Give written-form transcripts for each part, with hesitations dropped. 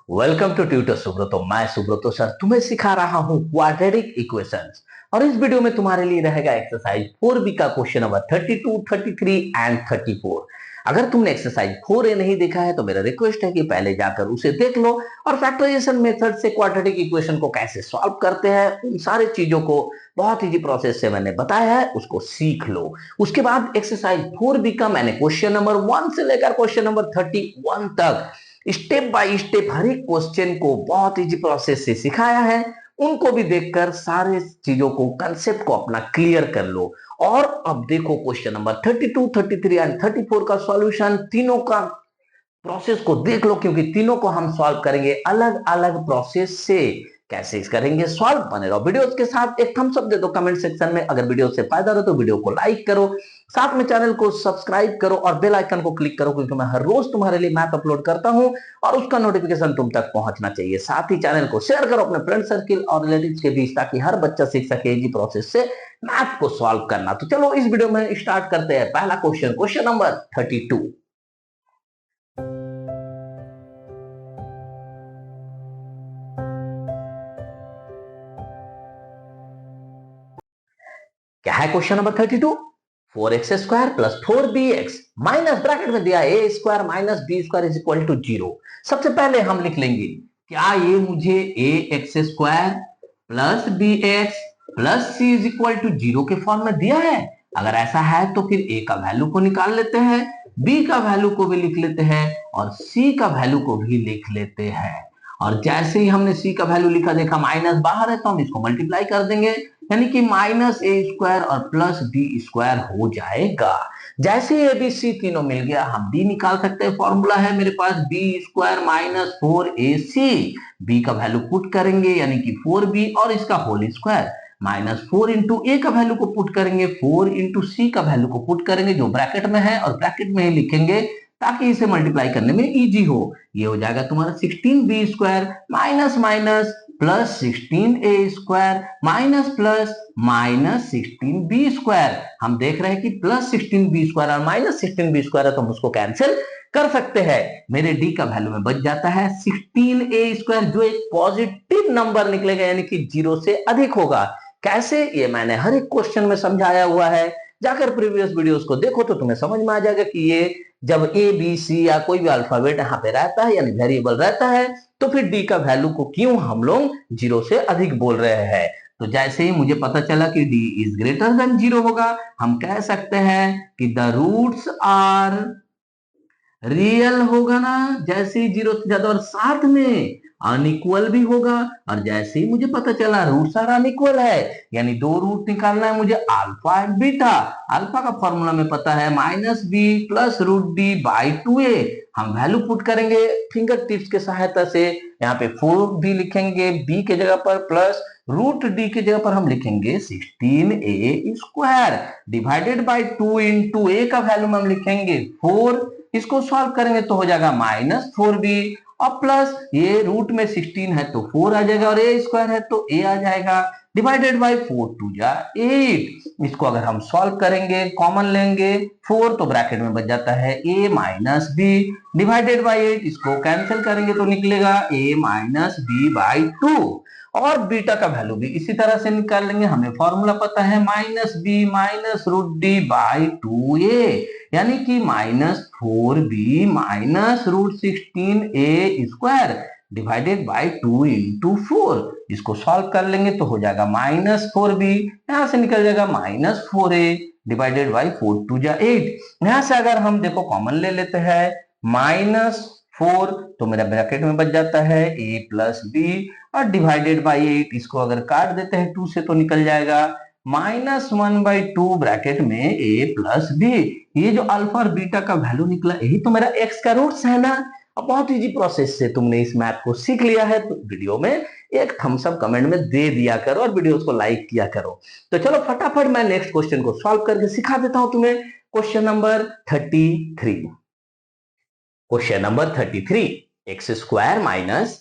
Welcome to tutor Subroto. मैं Subroto sir तुम्हें सिखा रहा हूं क्वाड्रेटिक इक्वेशंस। और इस वीडियो में तुम्हारे लिए रहेगा एक्सरसाइज 4बी का क्वेश्चन नंबर 32, 33 एंड 34। अगर तुमने एक्सरसाइज 4A नहीं देखा है तो मेरा रिक्वेस्ट है कि पहले जाकर उसे देख लो और फैक्टराइजेशन मेथड से क्वाड्रेटिक इक्वेशन को कैसे सॉल्व करते हैं उन सारी चीजों को बहुत इजी प्रोसेस से मैंने बताया है, उसको सीख लो। उसके बाद एक्सरसाइज 4बी का मैंने क्वेश्चन नंबर 1 से लेकर क्वेश्चन नंबर 31 तक स्टेप बाय स्टेप हर एक क्वेश्चन को बहुत इजी प्रोसेस से सिखाया है। उनको भी देखकर सारे चीजों को कंसेप्ट को अपना क्लियर कर लो। और अब देखो क्वेश्चन नंबर 32, 33 एंड 34 का सॉल्यूशन। तीनों का प्रोसेस को देख लो क्योंकि तीनों को हम सॉल्व करेंगे अलग अलग प्रोसेस से। कैसे करेंगे सॉल्व, बने रहो वीडियो के साथ। एक थम्स अप दे दो कमेंट सेक्शन में अगर वीडियो से फायदा हो तो वीडियो को लाइक करो, साथ में चैनल को सब्सक्राइब करो और बेल आइकन को क्लिक करो क्योंकि मैं हर रोज तुम्हारे लिए मैथ अपलोड करता हूं और उसका नोटिफिकेशन तुम तक पहुंचना चाहिए। साथ ही चैनल को शेयर करो अपने फ्रेंड सर्किल और रिलेटिव्स के बीच ताकि हर बच्चा सीख सके इजी प्रोसेस से मैथ को सॉल्व करना। तो चलो इस वीडियो में स्टार्ट करते हैं। पहला क्वेश्चन, क्वेश्चन नंबर 32। क्या है question number 32? 4x² plus 4bx minus bracket में दिया a square minus B square is equal to 0। सबसे पहले हम लिख लेंगे क्या ये मुझे ax² plus bx plus c is equal to 0 के फॉर्म में दिया है। अगर ऐसा है तो फिर a का वैल्यू को निकाल लेते हैं, b का वैल्यू को भी लिख लेते हैं और c का वैल्यू को भी लिख लेते हैं। और जैसे ही हमने c का वैल्यू लिखा, देखा माइनस बाहर है तो हम इसको मल्टीप्लाई कर देंगे, यानी कि माइनस ए स्क्वायर और प्लस बी स्क्वायर हो जाएगा। जैसे ए बी सी तीनों मिल गया, हम डी निकाल सकते हैं। फॉर्मूला है मेरे पास B square minus 4ac। B का वैल्यू पुट करेंगे यानी कि 4b और इसका whole square minus 4 into A का वैल्यू को पुट करेंगे, 4 इंटू सी का वैल्यू को पुट करेंगे जो ब्रैकेट में है और ब्रैकेट में ही लिखेंगे ताकि इसे मल्टीप्लाई करने में इजी हो। ये हो जाएगा तुम्हारा 16b square minus minus plus 16a square minus plus minus 16b square. हम देख रहे हैं कि प्लस 16b स्क्वायर और माइनस 16b स्क्वायर है तो हम उसको कैंसिल कर सकते हैं। मेरे डी का वैल्यू में बच जाता है 16a स्क्वायर जो एक पॉजिटिव नंबर निकलेगा यानी कि 0 से अधिक होगा। कैसे, ये मैंने हर एक क्वेश्चन में समझाया हुआ है। जाकर प्रीवियस वीडियोस को देखो तो तुम्हें समझ में आ जाएगा कि ये जब ए बी सी या कोई भी अल्फाबेट यहाँ पे रहता है यानी वेरिएबल रहता है तो फिर डी का वैल्यू को क्यों हम लोग 0 से अधिक बोल रहे हैं। तो जैसे ही मुझे पता चला कि डी इज ग्रेटर देन 0 होगा, हम कह सकते हैं कि द रूट्स आर रियल होगा ना। जैसे ही 0 से ज्यादा और साथ में अनइक्वल भी होगा। और जैसे ही मुझे पता चला रूट्स आर अनइक्वल है यानी दो रूट निकालना है मुझे अल्फा एंड बीटा। अल्फा का फॉर्मूला में पता है minus B plus root D by 2a। हम वैल्यू पुट करेंगे फिंगर टिप्स के सहायता से। यहाँ पे 4 भी लिखेंगे बी के जगह पर प्लस रूट डी की जगह पर हम लिखेंगे 16a square divided by 2 into A का वैल्यू हम लिखेंगे 4। इसको सॉल्व करेंगे तो हो जाएगा माइनस 4b और प्लस ये रूट में 16 है तो 4 आ जाएगा और ए स्क्वायर है तो ए आ जाएगा डिवाइडेड बाई 4 2 जा 8। इसको अगर हम सॉल्व करेंगे कॉमन लेंगे 4 तो ब्रैकेट में बच जाता है a minus B divided by 8। इसको कैंसिल करेंगे तो निकलेगा a माइनस बी बाई 2। और बीटा का वैल्यू भी इसी तरह से निकाल लेंगे। हमें फॉर्मूला पता है minus B minus root D by 2a यानी कि minus 4b minus root 16a square divided by 2 into 4। इसको सॉल्व कर लेंगे तो हो जाएगा माइनस 4b, यहां से निकल जाएगा माइनस 4a डिवाइडेड बाई 4 2 जा 8। यहां से अगर हम देखो कॉमन ले लेते हैं माइनस 4 तो मेरा ब्रैकेट में बच जाता है a प्लस बी और डिवाइडेड बाई 8। इसको अगर काट देते हैं 2 से तो निकल जाएगा माइनस 1/2 ब्रैकेट में a प्लस बी। ये जो अल्फा और बीटा का वैल्यू निकला यही तो मेरा x का रूट्स है ना। अब बहुत इजी प्रोसेस से तुमने इस मैथ को सीख लिया है तो वीडियो में एक थम्स अप कमेंट में दे दिया करो और वीडियोस को लाइक किया करो। तो चलो फटाफट मैं नेक्स्ट क्वेश्चन को सॉल्व करके सिखा देता हूं तुम्हें। Question number 33। Question number 33, x square minus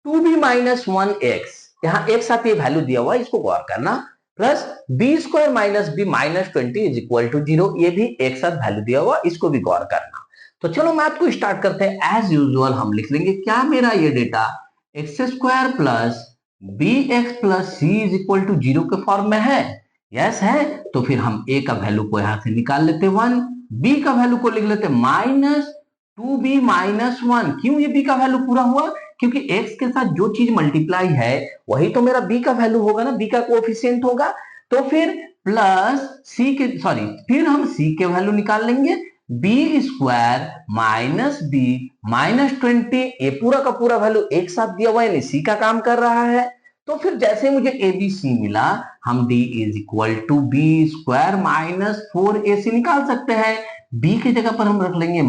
2b minus 1x। यहाँ एक साथ ये वैल्यू दिया हुआ है, इसको गौर करना, plus B square minus B minus 20 is equal to 0। ये भी एक साथ वैल्यू दिया हुआ, इसको भी गौर करना। तो चलो मैथ को स्टार्ट करते हैं। एज यूजुअल हम लिख लेंगे क्या मेरा ये data X square plus B X plus C is equal to 0 के फॉर्म में है। यस है। तो फिर हम ए का वैल्यू को यहां से निकाल लेते 1, बी का वैल्यू को लिख लेते -2b-1। क्यों ये बी का वैल्यू पूरा हुआ? क्योंकि x के साथ जो चीज मल्टीप्लाई है वही तो मेरा b का वैल्यू होगा ना, b का कोएफिशिएंट होगा। तो फिर प्लस सी के फिर हम c के वैल्यू निकाल लेंगे, B square minus B minus 20। ये पूरा का पूरा वैल्यू एक साथ दिया हुआ है, सी का काम कर रहा है। तो फिर जैसे मुझे ए बी सी मिला, हम D is equal to B square minus 4ac निकाल सकते हैं। बी की जगह पर हम रख लेंगे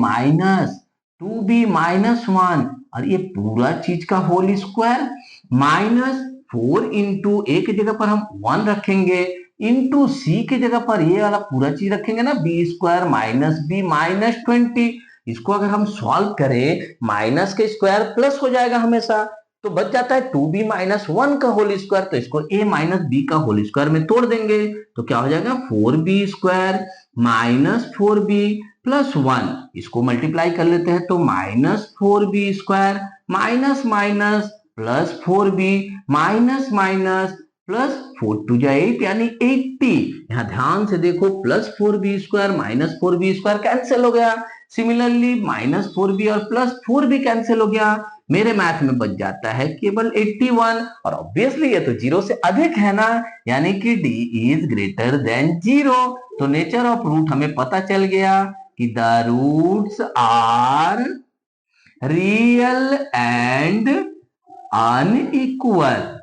-2b-1, और ये पूरा चीज का होल स्क्वायर -4 इंटू ए की जगह पर हम 1 रखेंगे, इंटू सी की जगह पर ये वाला पूरा चीज रखेंगे ना, B square minus B minus 20। इसको अगर हम सॉल्व करें, माइनस के स्क्वायर प्लस हो जाएगा हमेशा, तो बच जाता है 2b-1 का होल स्क्वायर। तो इसको a माइनस बी का होल स्क्वायर में तोड़ देंगे तो क्या हो जाएगा 4b square minus 4b plus 1। इसको मल्टीप्लाई कर लेते हैं तो -4b square minus minus plus 4b minus minus plus 4 to 8 यानी 80। यहां ध्यान से देखो, plus 4b square minus 4b square cancel हो गया। सिमिलरली -4b और प्लस 4b कैंसिल हो गया। मेरे मैथ में बच जाता है केवल 81, और ऑब्वियसली ये तो 0 से अधिक है ना, यानी कि d इज ग्रेटर देन 0। तो नेचर ऑफ रूट हमें पता चल गया कि the roots are real and unequal.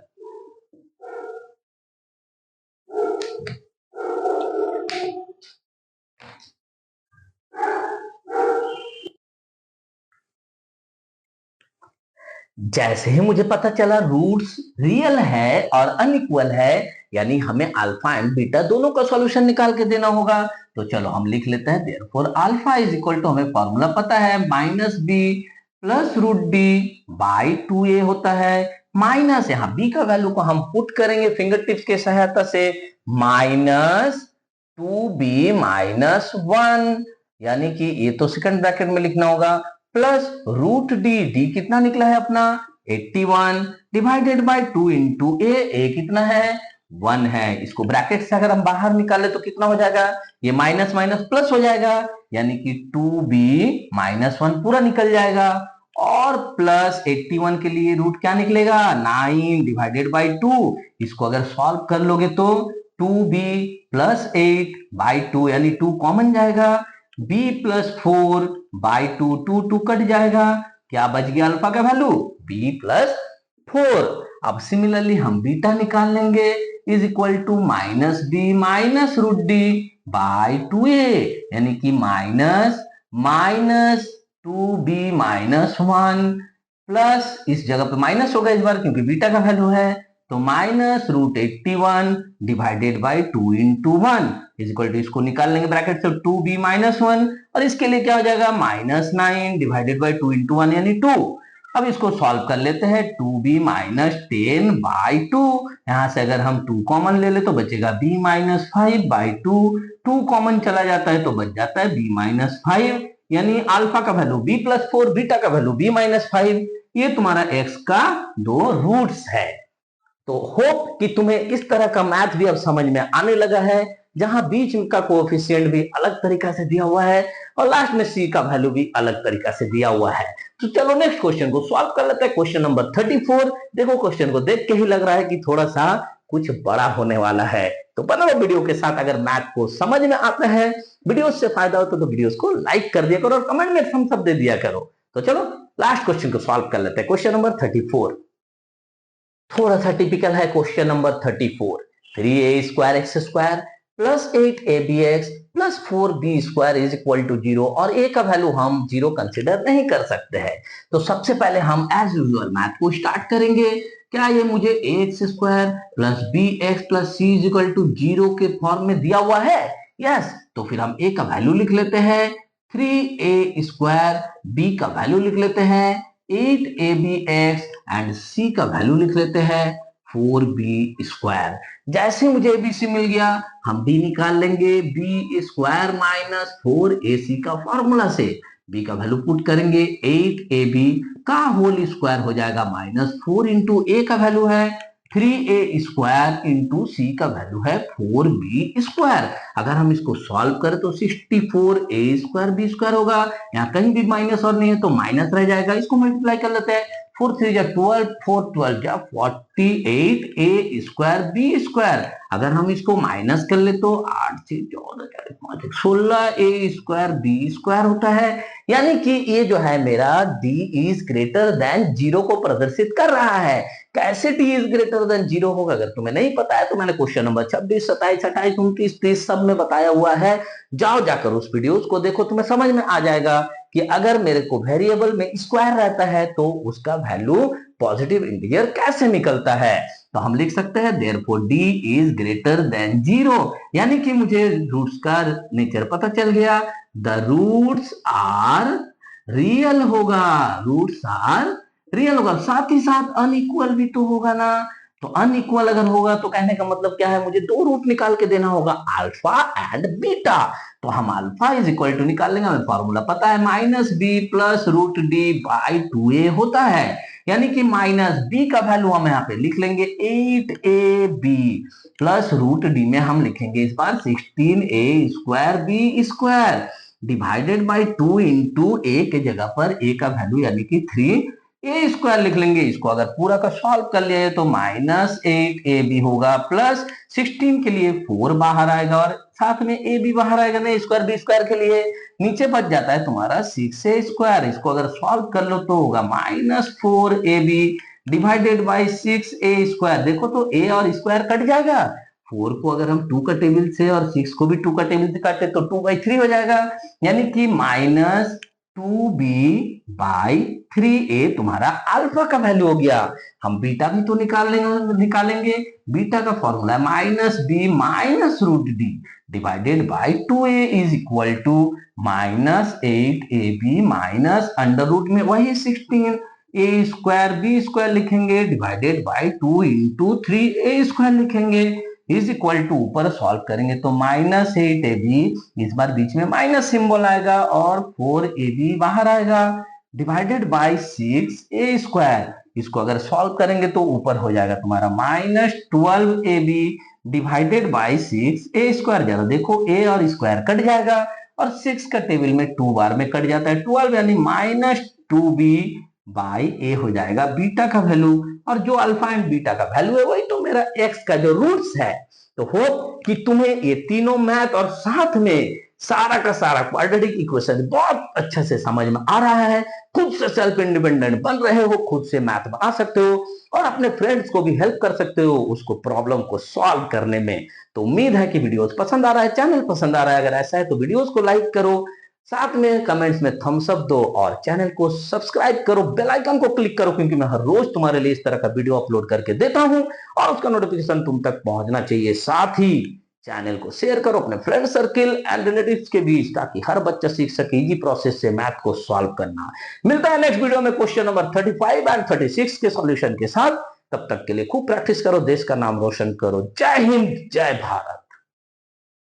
जैसे ही मुझे पता चला रूट्स रियल है और अनइक्वल है, यानी हमें अल्फा एंड बीटा दोनों का सॉल्यूशन निकाल के देना होगा। तो चलो हम लिख लेते हैं, therefore alpha is equal to, हमें फॉर्मूला पता है, -b प्लस √d/2a होता है, माइनस यहाँ b का वैल्यू को हम पुट करेंगे फिंगर टिप्स के सहायता से, -2b-1, यानी कि ये तो सेकंड ब्रैकेट में लिखना होगा, प्लस √d, कितना निकला है अपना 81, डिवाइडेड बाय 2 इंटू ए कितना है 1 है। इसको ब्रैकेट से अगर हम बाहर निकाले तो कितना हो जाएगा, ये माइनस माइनस प्लस हो जाएगा, यानी कि 2b-1 पूरा निकल जाएगा, और प्लस 81 के लिए रूट क्या निकलेगा 9 डिवाइडेड बाय 2। इसको अगर सॉल्व कर लोगे तो 2b प्लस 8/2 यानी 2 कॉमन जाएगा, b प्लस 4/2, 2 कट जाएगा, क्या बच गया अल्फा का वैल्यू b प्लस 4। अब सिमिलरली हम बीटा निकाल लेंगे, is equal to -b minus √d/2a, यानी कि -2b-1 प्लस, इस जगह पे माइनस होगा इस बार क्योंकि बीटा का वैल्यू है, तो -√81 divided by 2 into 1 is equal to, इसको निकाल लेंगे ब्रैकेट से 2b-1, और इसके लिए क्या हो जाएगा -9 डिवाइडेड बाय 2 इंटू 1 यानी 2। अब इसको सॉल्व कर लेते हैं, 2b-10/2, यहां से अगर हम 2 कॉमन ले ले तो बचेगा b-5/2, 2 कॉमन चला जाता है तो बच जाता है b-5, यानी अल्फा का वैल्यू b प्लस 4, बीटा का वैल्यू b-5। ये तुम्हारा x का 2 रूट्स है। तो होप कि तुम्हें इस तरह का मैथ भी अब समझ में आने लगा है, जहां बीच का कोएफिशिएंट भी अलग तरीका से दिया हुआ है और लास्ट में सी का वैल्यू भी अलग तरीका से दिया हुआ है। तो चलो नेक्स्ट क्वेश्चन को सॉल्व कर लेते हैं, क्वेश्चन नंबर 34। देखो क्वेश्चन को देख के ही लग रहा है कि थोड़ा सा कुछ बड़ा होने वाला है, तो बना रहो वीडियो के साथ। अगर मैथ को समझ में आता है, वीडियो से फायदा हो तो वीडियोस को लाइक कर दिया करो और कमेंट में थम्स अप दे दिया करो। तो चलो लास्ट क्वेश्चन को सॉल्व कर लेते हैं, क्वेश्चन नंबर 34। थोड़ा सा टिपिकल है question number 34। 3a² plus 8abx plus 4b² is equal to 0, और a का वैल्यू हम 0 कंसिडर नहीं कर सकते हैं। तो सबसे पहले हम एज यूजुअल मैथ को स्टार्ट करेंगे। क्या ये मुझे ax² plus bx plus c is equal to 0 के फॉर्म में दिया हुआ है? यस। तो फिर हम a का वैल्यू लिख लेते हैं 3a², b का वैल्यू लिख लेते हैं 8abx एंड c का वैल्यू लिख लेते हैं 4b²। जैसे मुझे abc मिल गया, हम b निकाल लेंगे b² माइनस 4ac का फॉर्मूला से। बी का वैल्यू पुट करेंगे 8ab का होल स्क्वायर हो जाएगा -4 इंटू ए का वैल्यू है 3a स्क्वायर इंटू सी का वैल्यू है 4b स्क्वायर। अगर हम इसको सॉल्व करें तो 64a स्क्वायर बी स्क्वायर होगा। यहाँ कहीं भी माइनस और नहीं है तो माइनस रह जाएगा, इसको मल्टीप्लाई कर लेते हैं। 4 3 जा 12, 4 12 जा 48a स्क्वायर बी स्क्वायर। अगर हम इसको माइनस कर ले तो 8 से 14 5 16a स्क्वायर बी स्क्वायर होता है। यानी कि ये जो है मेरा d इज ग्रेटर देन 0 को प्रदर्शित कर रहा है। कैसे d इज ग्रेटर देन 0 होगा? अगर तुम्हें नहीं पता है तो मैंने क्वेश्चन नंबर 26, 27, 28, 29, 30 सब में बताया हुआ है, जाओ जाकर उस वीडियोस को देखो, तुम्हें समझ में आ जाएगा कि अगर मेरे को वेरिएबल में स्क्वायर रहता है तो उसका वैल्यू पॉजिटिव इंटीजर कैसे निकलता है। तो हम लिख सकते हैं therefore d is greater than 0, यानी कि मुझे रूट्स का नेचर पता चल गया। द रूट्स आर रियल होगा, रूट्स आर रियल होगा, साथ ही साथ अनइक्वल भी तो होगा ना। तो अनइक्वल अगर होगा तो कहने का मतलब क्या है, मुझे दो रूट निकाल के देना होगा, अल्फा एंड बीटा। तो हम अल्फा इज इक्वल टू निकाल लेंगे, हमें फॉर्मूला पता है -b plus root D by 2a होता है। यानी कि -b का वैल्यू हम यहाँ पे लिख लेंगे 8ab प्लस रूट डी में हम लिखेंगे इस बार 16a square B square divided by 2 into A के जगह पर a का वैल्यू यानी कि 3a स्क्वायर लिख लेंगे। इसको अगर पूरा का सॉल्व कर लिया तो -8ab होगा प्लस 16 के लिए 4 बाहर आएगा और साथ में ए भी बाहर आएगा ना, स्क्वायर बी स्क्वायर के लिए नीचे बच जाता है तुम्हारा 6a स्क्वायर। इसको अगर सॉल्व कर लो तो होगा -4ab divided by 6a square. देखो तो a और स्क्वायर कट जाएगा, 4 को अगर हम 2 का टेबल से और 6 को भी 2 का टेबल से काटे तो 2/3 हो जाएगा, यानी कि -2b बाई 3a तुम्हारा अल्फा का वैल्यू हो गया। हम बीटा भी तो निकालेंगे। बीटा का फॉर्मूला है -b minus root D divided by 2a is equal to -8ab minus under root में वही 16 a स्क्वायर बी स्क्वायर लिखेंगे divided by 2 into 3a square लिखेंगे इज इक्वल टू ऊपर सॉल्व करेंगे तो -8ab, इस बार बीच में माइनस सिंबल आएगा और 4ab बाहर आएगा डिवाइडेड बाई 6a स्क्वायर। इसको अगर सॉल्व करेंगे तो ऊपर हो जाएगा तुम्हारा -12ab divided by 6a square. जरा देखो a और स्क्वायर कट जाएगा और 6 का टेबल में 2 बार में कट जाता है, 12 यानी -2b बाई a हो जाएगा बीटा का वैल्यू। और जो अल्फा एंड बीटा का वैल्यू है वही तो मेरा x का जो रूट्स है। तो होप कि तुम्हें ये तीनों मैथ और साथ में सारा का सारा क्वाड्रेटिक इक्वेशन बहुत अच्छे से समझ में आ रहा है। खुद से सेल्फ इंडिपेंडेंट बन रहे हो, खुद से मैथ बना सकते हो और अपने फ्रेंड्स को भी हेल्प कर सकते हो उसको प्रॉब्लम को सॉल्व करने में। तो उम्मीद है कि वीडियोस पसंद आ रहा है, चैनल पसंद आ रहा है। अगर ऐसा है तो वीडियोस को लाइक करो, साथ में कमेंट्स में थम्स अप दो और चैनल को सब्सक्राइब करो, बेल आइकन को क्लिक करो, क्योंकि मैं हर रोज तुम्हारे लिए इस तरह का वीडियो अपलोड करके देता हूं और उसका नोटिफिकेशन तुम तक पहुंचना चाहिए। साथ ही चैनल को शेयर करो अपने फ्रेंड सर्किल एंड रिलेटिव्स के बीच, ताकि हर बच्चा सीख सके इजी प्रोसेस से मैथ को सॉल्व करना। मिलता है नेक्स्ट वीडियो में क्वेश्चन नंबर 35 एंड 36 के सॉल्यूशन के साथ। तब तक के लिए खूब प्रैक्टिस करो, देश का नाम रोशन करो। जय हिंद, जय भारत।